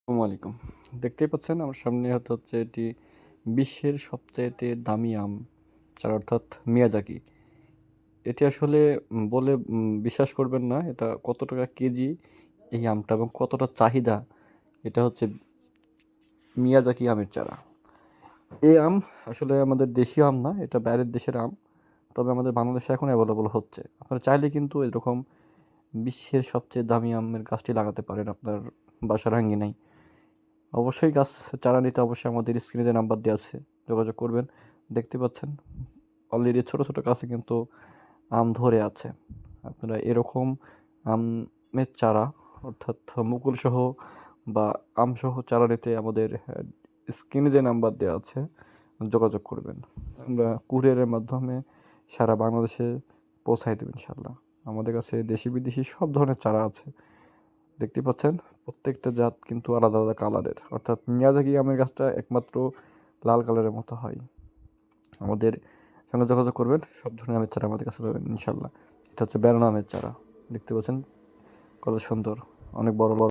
আসসালামু আলাইকুম। দেখতেই পাচ্ছেন আমার সামনে হচ্ছে এটি বিশ্বের সবচাইতে দামি আম চারা অর্থাৎ মিয়াজাকি। এটি আসলে বলে বিশ্বাস করবেন না এটা কত টাকা কেজি এই আমটা এবং কতটা চাহিদা এটা হচ্ছে মিয়াজাকি আমের চারা। এই আম আসলে আমাদের দেশীয় আম না, এটা বাইরের দেশের আম। তবে আমাদের বাংলাদেশে এখন অ্যাভেলেবল হচ্ছে। আপনারা চাইলে কিন্তু এরকম বিশ্বের সবচেয়ে দামি আমের গাছটি লাগাতে পারেন আপনার বাসার আঙ্গিনায়। অবশ্যই গাছ চারা নিতে অবশ্যই আমাদের স্ক্রিনে যে নাম্বার দেওয়া আছে যোগাযোগ করবেন। দেখতে পাচ্ছেন অলরেডি ছোট ছোট গাছে কিন্তু আম ধরে আছে। আপনারা এরকম আমের চারা অর্থাৎ মুকুল সহ বা আম সহ চারা নিতে আমাদের স্ক্রিনে যে নাম্বার দেওয়া আছে যোগাযোগ করবেন। আমরা কুরিয়ারের মাধ্যমে সারা বাংলাদেশে পৌঁছাই দেব ইনশাল্লাহ। আমাদের কাছে দেশি বিদেশি সব ধরনের চারা আছে। দেখতে পাচ্ছেন প্রত্যেকটা জাত কিন্তু আলাদা আলাদা কালারের, অর্থাৎ মিয়াজাকি আমের গাছটা একমাত্র লাল কালারের মতো হয়। আমাদের সঙ্গে যোগাযোগ করবেন, সব ধরনের আমের চারা আমাদের কাছে পাবেন ইনশাল্লাহ। এটা হচ্ছে বেনানা আমের চারা, দেখতে পাচ্ছেন কত সুন্দর, অনেক বড় বড়